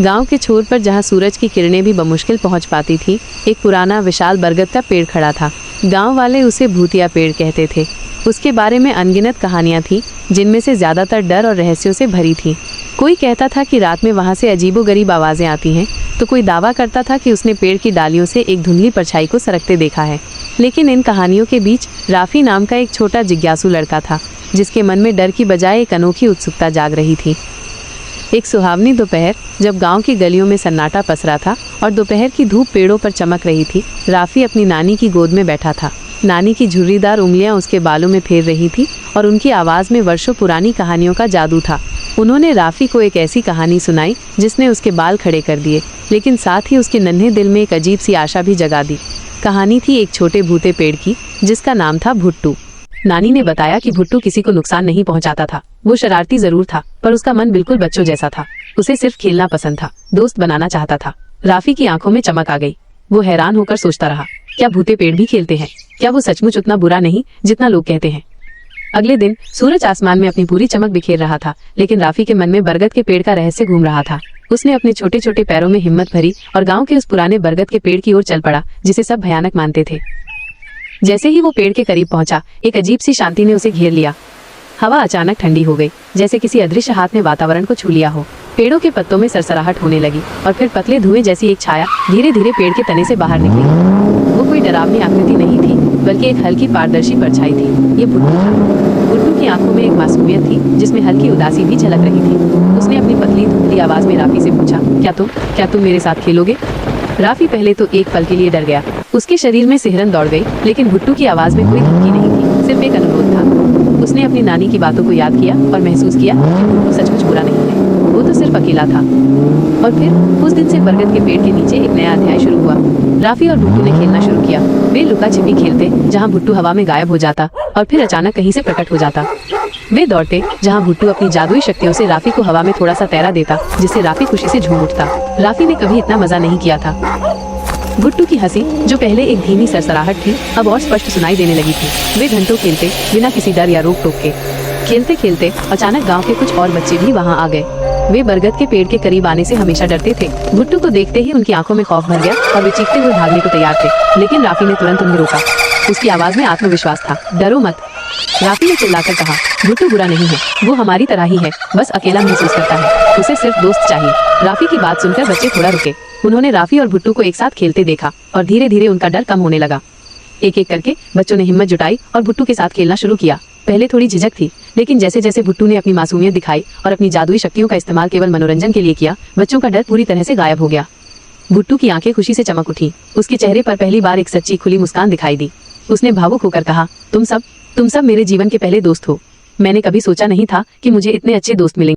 गांव के छोर पर जहां सूरज की किरणें भी बमुश्किल पहुंच पाती थी, एक पुराना विशाल बरगद का पेड़ खड़ा था। गांव वाले उसे भूतिया पेड़ कहते थे। उसके बारे में अनगिनत कहानियां थी, जिनमें से ज्यादातर डर और रहस्यों से भरी थी। कोई कहता था कि रात में वहां से अजीबोगरीब आवाजें आती हैं, तो कोई दावा करता था कि उसने पेड़ की डालियों से एक धुंधली परछाई को सरकते देखा है। लेकिन इन कहानियों के बीच राफी नाम का एक छोटा जिज्ञासु लड़का था, जिसके मन में डर की बजाय एक अनोखी उत्सुकता जाग रही थी। एक सुहावनी दोपहर, जब गांव की गलियों में सन्नाटा पसरा था और दोपहर की धूप पेड़ों पर चमक रही थी, राफी अपनी नानी की गोद में बैठा था। नानी की झुर्रीदार उंगलियां उसके बालों में फेर रही थी और उनकी आवाज़ में वर्षों पुरानी कहानियों का जादू था। उन्होंने राफी को एक ऐसी कहानी सुनाई जिसने उसके बाल खड़े कर दिए, लेकिन साथ ही उसके नन्हे दिल में एक अजीब सी आशा भी जगा दी। कहानी थी एक छोटे भूते पेड़ की, जिसका नाम था भुट्टू। नानी ने बताया कि भुट्टू किसी को नुकसान नहीं पहुंचाता था। वो शरारती जरूर था, पर उसका मन बिल्कुल बच्चों जैसा था। उसे सिर्फ खेलना पसंद था, दोस्त बनाना चाहता था। राफी की आंखों में चमक आ गई। वो हैरान होकर सोचता रहा, क्या भूते पेड़ भी खेलते हैं? क्या वो सचमुच उतना बुरा नहीं जितना लोग कहते हैं? अगले दिन सूरज आसमान में अपनी पूरी चमक बिखेर रहा था, लेकिन राफी के मन में बरगद के पेड़ का रहस्य घूम रहा था। उसने अपने छोटे छोटे पैरों में हिम्मत भरी और गांव के उस पुराने बरगद के पेड़ की ओर चल पड़ा, जिसे सब भयानक मानते थे। जैसे ही वो पेड़ के करीब पहुंचा, एक अजीब सी शांति ने उसे घेर लिया। हवा अचानक ठंडी हो गई, जैसे किसी अदृश्य हाथ ने वातावरण को छू लिया हो। पेड़ों के पत्तों में सरसराहट होने लगी और फिर पतले धुएं जैसी एक छाया धीरे धीरे पेड़ के तने से बाहर निकली। वो कोई डरावनी आकृति नहीं थी, बल्कि एक हल्की पारदर्शी परछाई थी। ये भुट्टू था। भुट्टू की आंखों में एक मासूमियत थी, जिसमें हल्की उदासी भी झलक रही थी। उसने अपनी पतली धुंधली आवाज में राफी से पूछा, क्या तुम मेरे साथ खेलोगे? राफी पहले तो एक पल के लिए डर गया। उसके शरीर में सिहरन दौड़ गई, लेकिन भुट्टू की आवाज में कोई धमकी नहीं थी, सिर्फ एक अनुरोध था। उसने अपनी नानी की बातों को याद किया और महसूस किया कि भुट्टू सचमुच बुरा नहीं है, वो तो सिर्फ अकेला था। और फिर उस दिन से बरगद के पेड़ के नीचे एक नया अध्याय शुरू हुआ। राफी और भुट्टू ने खेलना शुरू किया। वे लुका छिपी खेलते, जहाँ भुट्टू हवा में गायब हो जाता और फिर अचानक कहीं से प्रकट हो जाता। वे दौड़ते, जहाँ भुट्टू अपनी जादुई शक्तियों से राफी को हवा में थोड़ा सा तैरा देता, जिससे राफी खुशी से झूम उठता। राफी ने कभी इतना मजा नहीं किया था। भुट्टू की हंसी, जो पहले एक धीमी सरसराहट थी, अब और स्पष्ट सुनाई देने लगी थी। वे घंटों खेलते, बिना किसी डर या रोक टोक के। खेलते खेलते अचानक गांव के कुछ और बच्चे भी वहां आ गए। वे बरगद के पेड़ के करीब आने से हमेशा डरते थे। भुट्टू को देखते ही उनकी आंखों में खौफ भर गया और वे चीखते हुए भागने को तैयार थे, लेकिन राफी ने तुरंत उन्हें रोका। उसकी आवाज में आत्मविश्वास था। डरो मत, राफी ने चिल्लाकर कहा। भुट्टू बुरा नहीं है, वो हमारी तरह ही है, बस अकेला महसूस करता है। उसे सिर्फ दोस्त चाहिए। राफी की बात सुनकर बच्चे थोड़ा रुके। उन्होंने राफी और भुट्टू को एक साथ खेलते देखा और धीरे धीरे उनका डर कम होने लगा। एक एक करके बच्चों ने हिम्मत जुटाई और भुट्टू के साथ खेलना शुरू किया। पहले थोड़ी झिझक थी, लेकिन जैसे जैसे भुट्टू ने अपनी मासूमियत दिखाई और अपनी जादुई शक्तियों का इस्तेमाल केवल मनोरंजन के लिए किया, बच्चों का डर पूरी तरह से गायब हो गया। भुट्टू की आंखें खुशी से चमक उठी। उसके चेहरे पर पहली बार एक सच्ची खुली मुस्कान दिखाई दी। उसने भावुक होकर कहा, तुम सब मेरे जीवन के पहले दोस्त हो। मैंने कभी सोचा नहीं था कि मुझे इतने अच्छे दोस्त मिलेंगे।